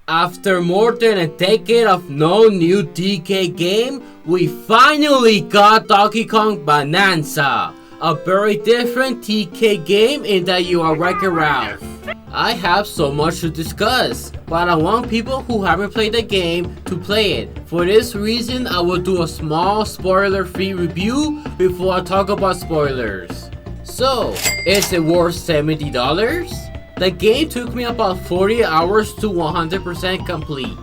After more than a decade of no new DK game, we finally got Donkey Kong Bananza, a very different TK game in that you are Wreck-It Ralph. I have so much to discuss, but I want people who haven't played the game to play it. For this reason, I will do a small spoiler-free review before I talk about spoilers. So, is it worth $70? The game took me about 40 hours to 100% complete.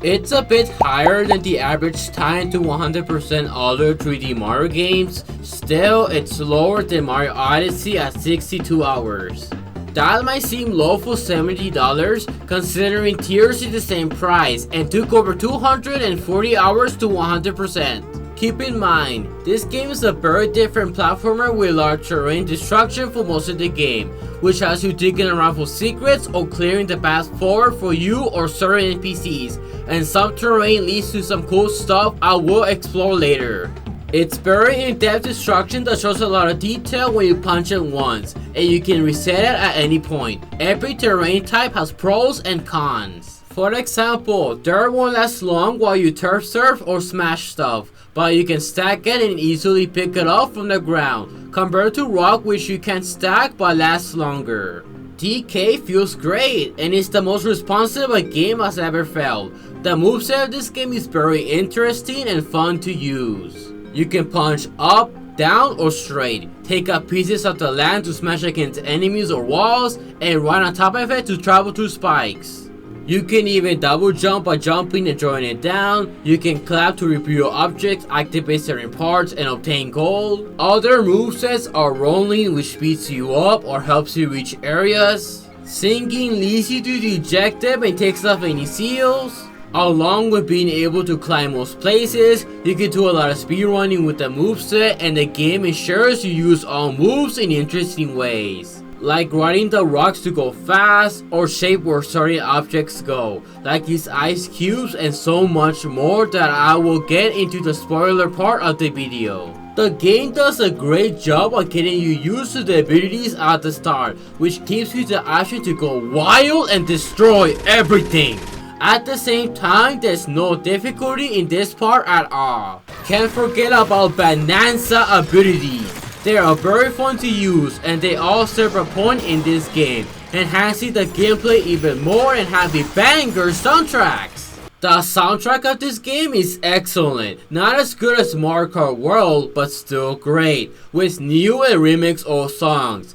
It's a bit higher than the average time to 100% other 3D Mario games. Still, it's lower than Mario Odyssey at 62 hours. That might seem low for $70 considering Tears is the same price and took over 240 hours to 100%. Keep in mind, this game is a very different platformer with large terrain destruction for most of the game, which has you digging around for secrets or clearing the path forward for you or certain NPCs, and some terrain leads to some cool stuff I will explore later. It's very in-depth destruction that shows a lot of detail when you punch it once, and you can reset it at any point. Every terrain type has pros and cons. For example, dirt won't last long while you turf surf or smash stuff, but you can stack it and easily pick it up from the ground, compared to rock which you can stack but lasts longer. DK feels great and is the most responsive a game has ever felt. The moveset of this game is very interesting and fun to use. You can punch up, down or straight, take up pieces of the land to smash against enemies or walls, and run on top of it to travel through spikes. You can even double jump by jumping and throwing it down. You can clap to reveal objects, activate certain parts, and obtain gold. Other movesets are rolling, which speeds you up or helps you reach areas. Singing leads you to the objective and takes off any seals. Along with being able to climb most places, you can do a lot of speedrunning with the moveset, and the game ensures you use all moves in interesting ways, like riding the rocks to go fast, or shape where certain objects go, like these ice cubes, and so much more that I will get into the spoiler part of the video. The game does a great job of getting you used to the abilities at the start, which gives you the option to go wild and destroy everything. At the same time, there's no difficulty in this part at all. Can't forget about Bananza abilities. They are very fun to use and they all serve a point in this game, enhancing the gameplay even more and having banger soundtracks. The soundtrack of this game is excellent, not as good as Mario Kart World, but still great, with new and remixed old songs.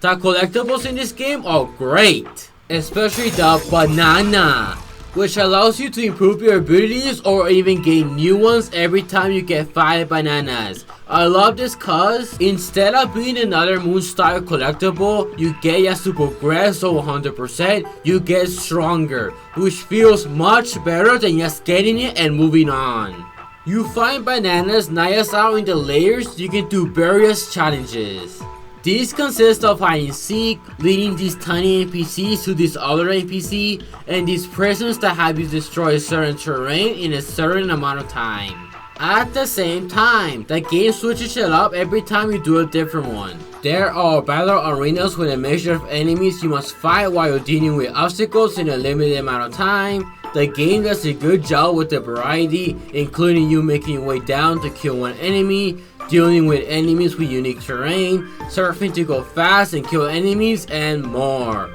The collectibles in this game are great, especially the banana, which allows you to improve your abilities or even gain new ones every time you get 5 bananas. I love this cause instead of being another moon style collectible, you get as to progress so 100%, you get stronger, which feels much better than just getting it and moving on. You find bananas not just out in the layers, you can do various challenges. These consist of hide and seek, leading these tiny NPCs to this other NPC, and these prisons that have you destroy certain terrain in a certain amount of time. At the same time, the game switches it up every time you do a different one. There are battle arenas with a mixture of enemies you must fight while you're dealing with obstacles in a limited amount of time. The game does a good job with the variety, including you making your way down to kill one enemy, dealing with enemies with unique terrain, surfing to go fast and kill enemies, and more.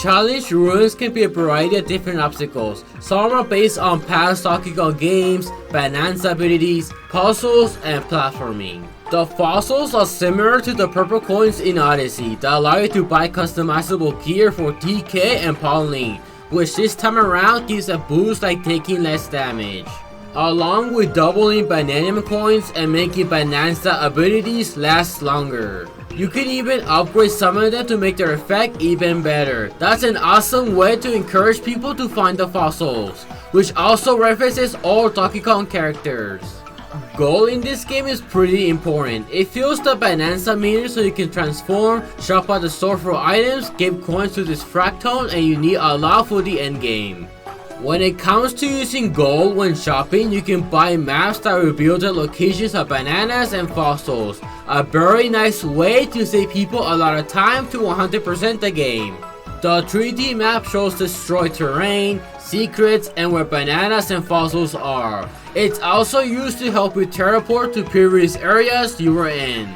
Challenge ruins can be a variety of different obstacles. Some are based on past Donkey Kong games, Bananza abilities, puzzles, and platforming. The fossils are similar to the purple coins in Odyssey that allow you to buy customizable gear for DK and Pauline, which this time around gives a boost like taking less damage, along with doubling Bananium coins and making Bananza abilities last longer. You can even upgrade some of them to make their effect even better. That's an awesome way to encourage people to find the fossils, which also references all Donkey Kong characters. Gold in this game is pretty important. It fills the Bananza meter so you can transform, shop at the store for items, give coins to this fractone, and you need a lot for the end game. When it comes to using gold when shopping, you can buy maps that reveal the locations of bananas and fossils. A very nice way to save people a lot of time to 100% the game. The 3D map shows destroyed terrain, secrets, and where bananas and fossils are. It's also used to help you teleport to previous areas you were in.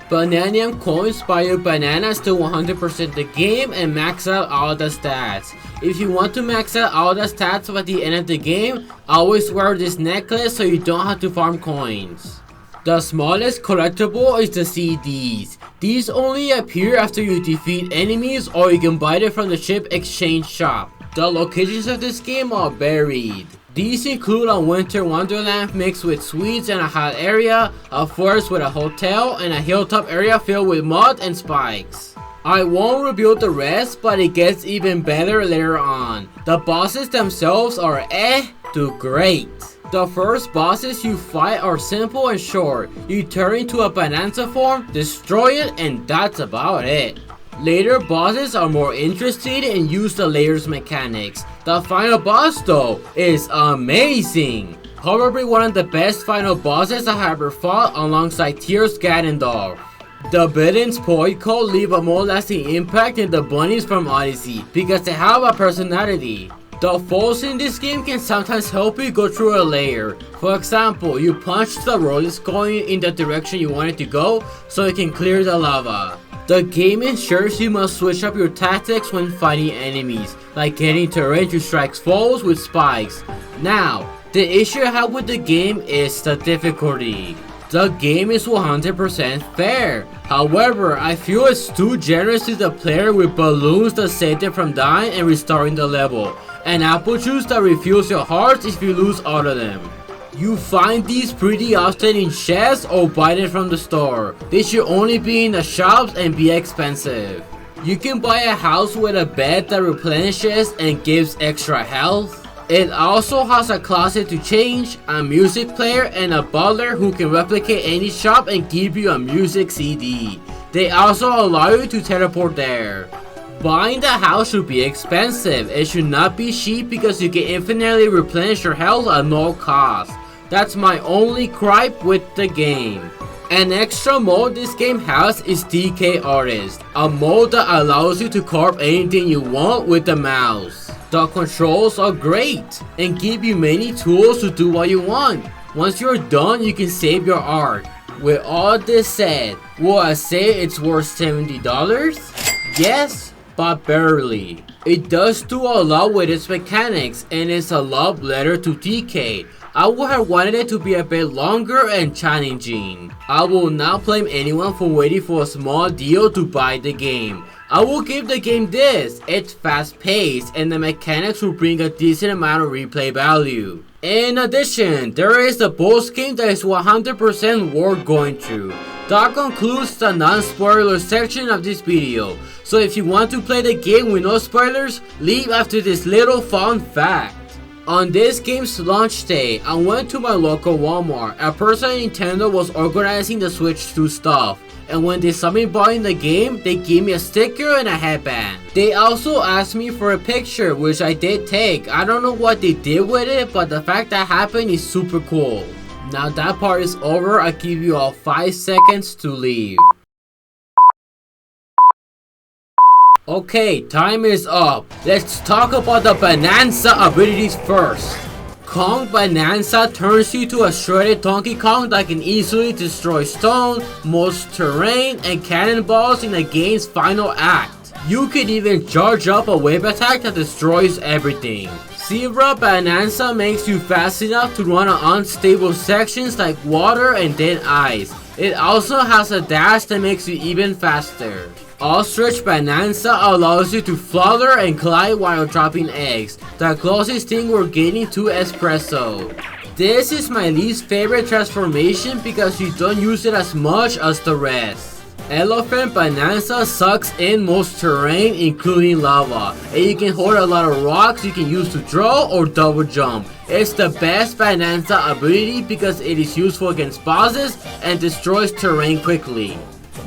Bananium coins buy you bananas to 100% the game and max out all the stats. If you want to max out all the stats by the end of the game, always wear this necklace so you don't have to farm coins. The smallest collectible is the CDs. These only appear after you defeat enemies, or you can buy them from the ship exchange shop. The locations of this game are varied. These include a winter wonderland mixed with sweets and a hot area, a forest with a hotel, and a hilltop area filled with mud and spikes. I won't reveal the rest, but it gets even better later on. The bosses themselves are to great. The first bosses you fight are simple and short. You turn into a Bananza form, destroy it, and that's about it. Later bosses are more interested and use the layers mechanics. The final boss though is amazing. Probably one of the best final bosses I have ever fought alongside Tears Ganondorf. The villains Poico leave a more lasting impact than the bunnies from Odyssey because they have a personality. The foes in this game can sometimes help you go through a layer. For example, you punch the rollers going in the direction you want it to go so you can clear the lava. The game ensures you must switch up your tactics when fighting enemies, like getting terrain to strike foes with spikes. Now, the issue I have with the game is the difficulty. The game is 100% fair. However, I feel it's too generous to the player with balloons that save them from dying and restarting the level, and apple juice that refills your hearts if you lose all of them. You find these pretty often in chests or buy them from the store. They should only be in the shops and be expensive. You can buy a house with a bed that replenishes and gives extra health. It also has a closet to change, a music player, and a butler who can replicate any shop and give you a music CD. They also allow you to teleport there. Buying the house should be expensive. It should not be cheap because you can infinitely replenish your health at no cost. That's my only gripe with the game. An extra mode this game has is DK Artist, a mode that allows you to carve anything you want with the mouse. The controls are great and give you many tools to do what you want. Once you're done, you can save your art. With all this said, will I say it's worth $70? Yes, but barely. It does do a lot with its mechanics and is a love letter to DK. I would have wanted it to be a bit longer and challenging. I will not blame anyone for waiting for a small deal to buy the game. I will give the game this: it's fast paced and the mechanics will bring a decent amount of replay value. In addition, there is the boss game that is 100% worth going through. That concludes the non-spoiler section of this video. So if you want to play the game with no spoilers, leave after this little fun fact. On this game's launch day, I went to my local Walmart. A person at Nintendo was organizing the Switch 2 stuff, and when they saw me buying the game, they gave me a sticker and a headband. They also asked me for a picture, which I did take. I don't know what they did with it, but the fact that happened is super cool. Now that part is over, I give you all 5 seconds to leave. Okay, time is up. Let's talk about the Bananza abilities first. Kong Bananza turns you to a shredded Donkey Kong that can easily destroy stone, most terrain, and cannonballs in the game's final act. You can even charge up a wave attack that destroys everything. Zebra Bananza makes you fast enough to run on unstable sections like water and then ice. It also has a dash that makes you even faster. Ostrich Bananza allows you to flutter and glide while dropping eggs. The closest thing we're getting to espresso. This is my least favorite transformation because you don't use it as much as the rest. Elephant Bananza sucks in most terrain including lava, and you can hold a lot of rocks you can use to draw or double jump. It's the best Bananza ability because it is useful against bosses and destroys terrain quickly.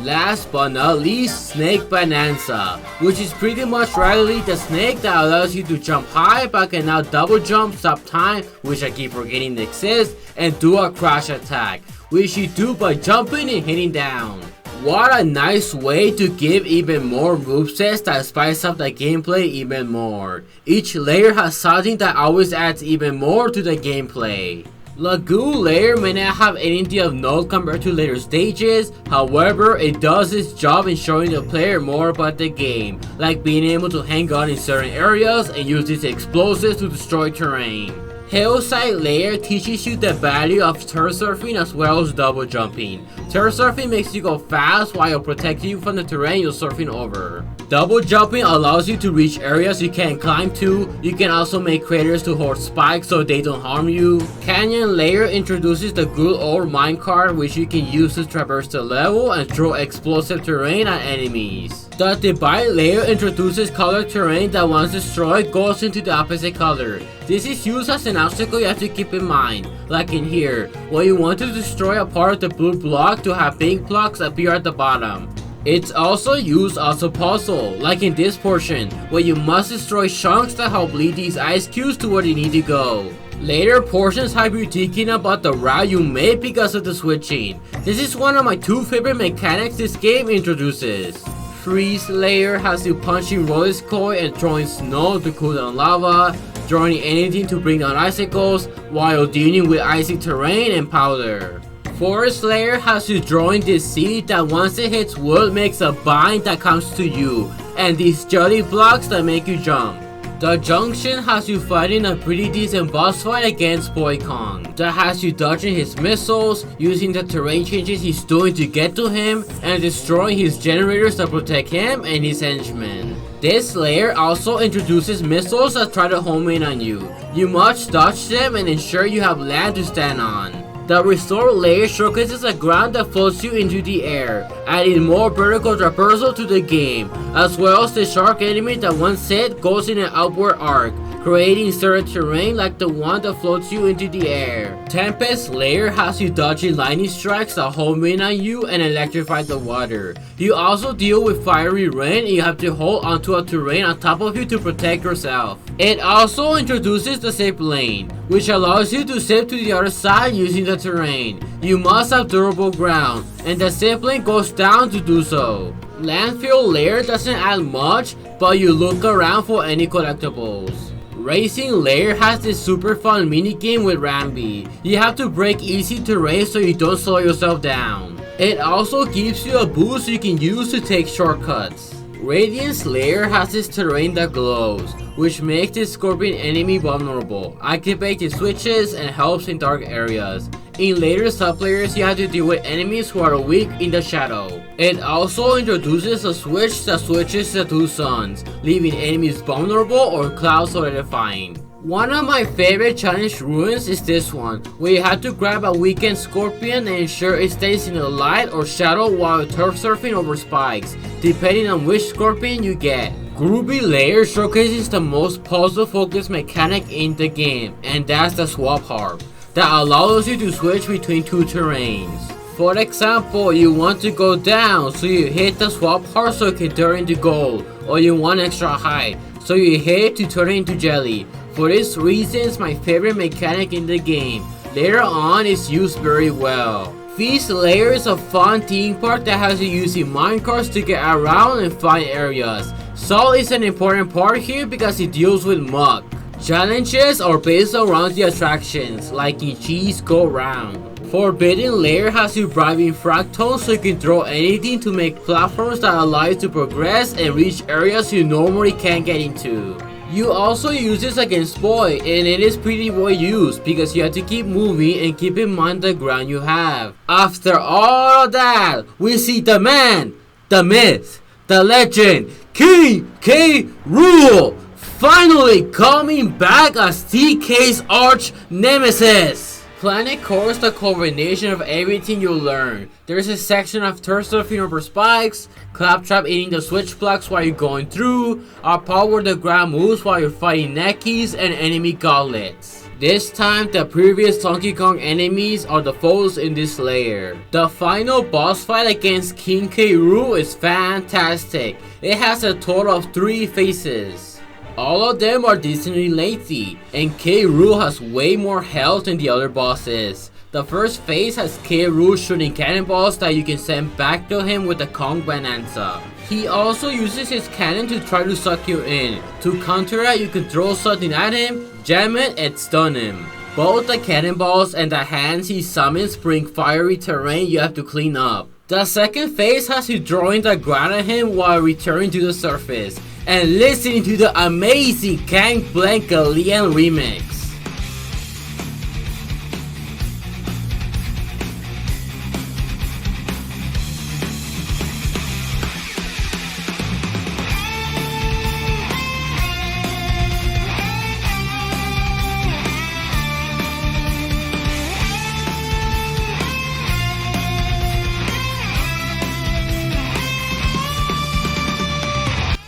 Last but not least, Snake Bananza, which is pretty much regularly the snake that allows you to jump high but can now double jump, stop time, which I keep forgetting exists, and do a crash attack, which you do by jumping and hitting down. What a nice way to give even more movesets that spice up the gameplay even more. Each layer has something that always adds even more to the gameplay. Lagoon layer may not have anything of note compared to later stages, however it does its job in showing the player more about the game, like being able to hang on in certain areas and use its explosives to destroy terrain. Hillside layer teaches you the value of turf surfing as well as double jumping. Turf surfing makes you go fast while protecting you from the terrain you're surfing over. Double jumping allows you to reach areas you can't climb to. You can also make craters to hold spikes so they don't harm you. Canyon layer introduces the good old minecart, which you can use to traverse the level and throw explosive terrain at enemies. The divide layer introduces colored terrain that once destroyed goes into the opposite color. This is used as an obstacle you have to keep in mind, like in here, where you want to destroy a part of the blue block to have pink blocks appear at the bottom. It's also used as a puzzle, like in this portion, where you must destroy chunks that help lead these ice cubes to where they need to go. Later portions have you thinking about the route you made because of the switching. This is one of my 2 favorite mechanics this game introduces. Freeze layer has you punching roller coil and throwing snow to cool down lava, throwing anything to bring down icicles, while dealing with icy terrain and powder. Forest layer has you drawing this seed that once it hits wood makes a bind that comes to you, and these jelly blocks that make you jump. The junction has you fighting a pretty decent boss fight against Boy Kong that has you dodging his missiles, using the terrain changes he's doing to get to him, and destroying his generators to protect him and his henchmen. This layer also introduces missiles that try to home in on you. You must dodge them and ensure you have land to stand on. The restore layer showcases a ground that floats you into the air, adding more vertical traversal to the game, as well as the shark enemy that once hit goes in an upward arc, creating certain terrain like the one that floats you into the air. Tempest layer has you dodging lightning strikes that home in on you and electrify the water. You also deal with fiery rain and you have to hold onto a terrain on top of you to protect yourself. It also introduces the zip lane, which allows you to zip to the other side using the terrain. You must have durable ground, and the zip lane goes down to do so. Landfill layer doesn't add much, but you look around for any collectibles. Racing layer has this super fun minigame with Rambi. You have to break easy terrain so you don't slow yourself down. It also gives you a boost you can use to take shortcuts. Radiance layer has this terrain that glows, which makes this scorpion enemy vulnerable, activates its switches, and helps in dark areas. In later sublayers, you have to deal with enemies who are weak in the shadow. It also introduces a switch that switches the 2 suns, leaving enemies vulnerable or cloud solidifying. One of my favorite challenge ruins is this one, where you have to grab a weakened scorpion and ensure it stays in the light or shadow while turf surfing over spikes, depending on which scorpion you get. Groovy layer showcases the most puzzle focused mechanic in the game, and that's the swap harp, that allows you to switch between 2 terrains. For example, you want to go down, so you hit the swap harp so it can turn into gold, or you want extra height, so you hit it to turn it into jelly. For this reason, it's my favorite mechanic in the game, Later on, it's used very well. Feast Lair is a fun theme park that has you using minecarts to get around and find areas. Salt is an important part here because it deals with muck. Challenges are based around the attractions, like in Cheese Go Round. Forbidden Lair has you driving fractals so you can throw anything to make platforms that allow you to progress and reach areas you normally can't get into. You also use this against Boy, and it is pretty well used because you have to keep moving and keep in mind the ground you have. After all of that, we see the man, the myth, the legend, King K. Rool, finally coming back as TK's arch nemesis. Planet Core is the culmination of everything you learn. There's a section of thirst surfing over spikes, Claptrap eating the switch blocks while you're going through, a part where the ground moves while you're fighting Neckies and enemy gauntlets. This time, the previous Donkey Kong enemies are the foes in this layer. The final boss fight against King K. Rool is fantastic. It has a total of 3 phases. All of them are decently lengthy, and K. Rool has way more health than the other bosses. The first phase has K. Rool shooting cannonballs that you can send back to him with the Kong Bananza. He also uses his cannon to try to suck you in. To counter that, you can throw something at him, jam it, and stun him. Both the cannonballs and the hands he summons bring fiery terrain you have to clean up. The second phase has you throwing the ground at him while returning to the surface and listening to the amazing Gangplank Galleon remix.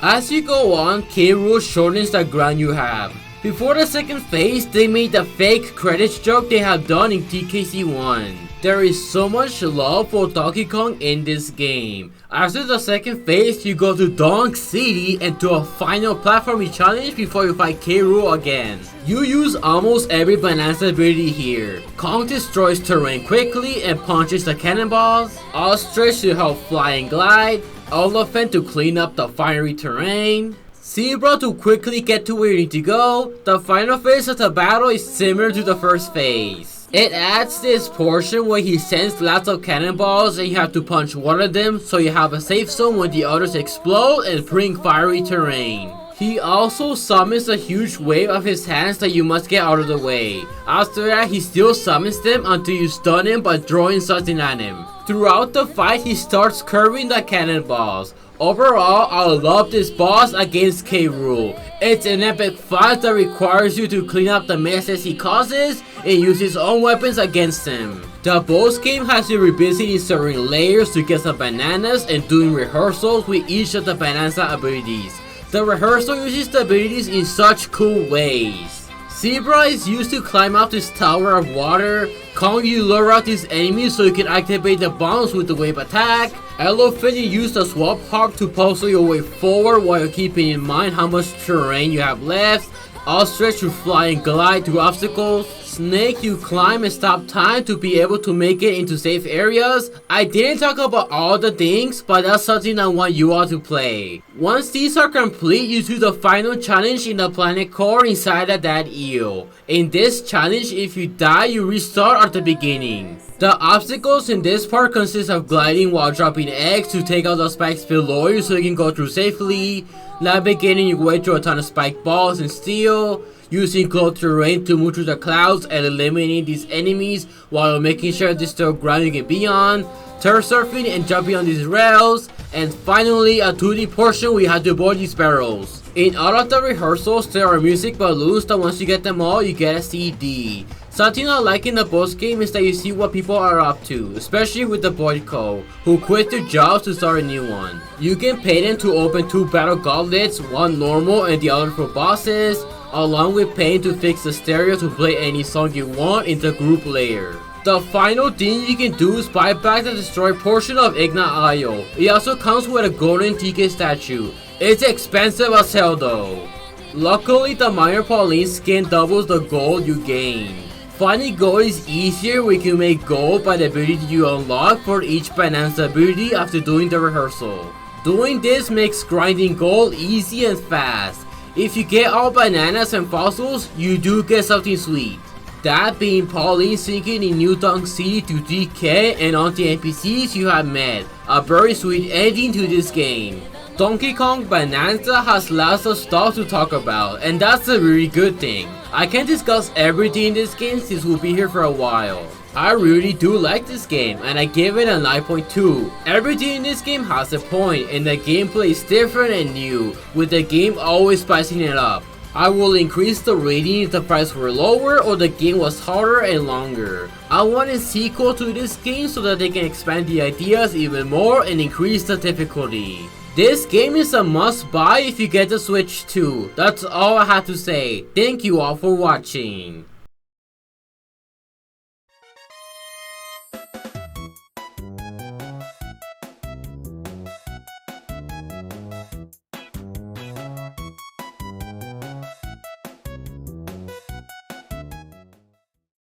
As you go on, K. Rool shortens the ground you have. Before the second phase, they made the fake credits joke they have done in TKC1. There is so much love for Donkey Kong in this game. After the second phase, you go to Donk City and do a final platforming challenge before you fight K. Rool again. You use almost every Bananza ability here. Kong destroys terrain quickly and punches the cannonballs. Ostrich to help fly and glide. Elephant to clean up the fiery terrain. Zebra to quickly get to where you need to go. The final phase of the battle is similar to the first phase. It adds this portion where he sends lots of cannonballs and you have to punch one of them so you have a safe zone when the others explode and bring fiery terrain. He also summons a huge wave of his hands that you must get out of the way. After that, he still summons them until you stun him by throwing something at him. Throughout the fight, he starts curving the cannonballs. Overall, I love this boss against K. Rool. It's an epic fight that requires you to clean up the messes he causes and use his own weapons against him. The boss game has you revisiting certain layers to get some bananas and doing rehearsals with each of the Bananza abilities. The rehearsal uses the abilities in such cool ways. Zebra is used to climb up this tower of water. Kong, you lure out these enemies so you can activate the bombs with the wave attack. Elephant, you use the swap harp to puzzle your way forward while you're keeping in mind how much terrain you have left. Ostrich, you fly and glide through obstacles. Snake, you climb and stop time to be able to make it into safe areas. I didn't talk about all the things, but that's something I want you all to play. Once these are complete, you do the final challenge in the planet core inside of that eel. In this challenge, if you die, you restart at the beginning. The obstacles in this part consist of gliding while dropping eggs to take out the spikes below you so you can go through safely. Navigating your way through a ton of spike balls and steel. Using close terrain to move through the clouds and eliminating these enemies while making sure there's still ground you can be on. Turf surfing and jumping on these rails. And finally, a 2D portion where you have to board these barrels. In all of the rehearsals, there are music balloons that once you get them all, you get a CD. Something I like in the boss game is that you see what people are up to, especially with the Boyko, who quit their jobs to start a new one. You can pay them to open 2 battle gauntlets, one normal and the other for bosses, along with paying to fix the stereo to play any song you want in the group layer. The final thing you can do is buy back the destroyed portion of Igna Isle. It also comes with a golden TK statue. It's expensive as hell though. Luckily, the Minor Pauline skin doubles the gold you gain. Finding gold is easier when you make gold by the ability you unlock for each Bananza ability after doing the rehearsal. Doing this makes grinding gold easy and fast. If you get all bananas and fossils, you do get something sweet. That being Pauline sinking in New Donk City to DK and on the NPCs you have met. A very sweet ending to this game. Donkey Kong Bananza has lots of stuff to talk about, and that's a really good thing. I can't discuss everything in this game since we'll be here for a while. I really do like this game, and I give it a 9.2. Everything in this game has a point, and the gameplay is different and new, with the game always spicing it up. I will increase the rating if the price were lower or the game was harder and longer. I want a sequel to this game so that they can expand the ideas even more and increase the difficulty. This game is a must buy if you get the Switch too. That's all I have to say. Thank you all for watching.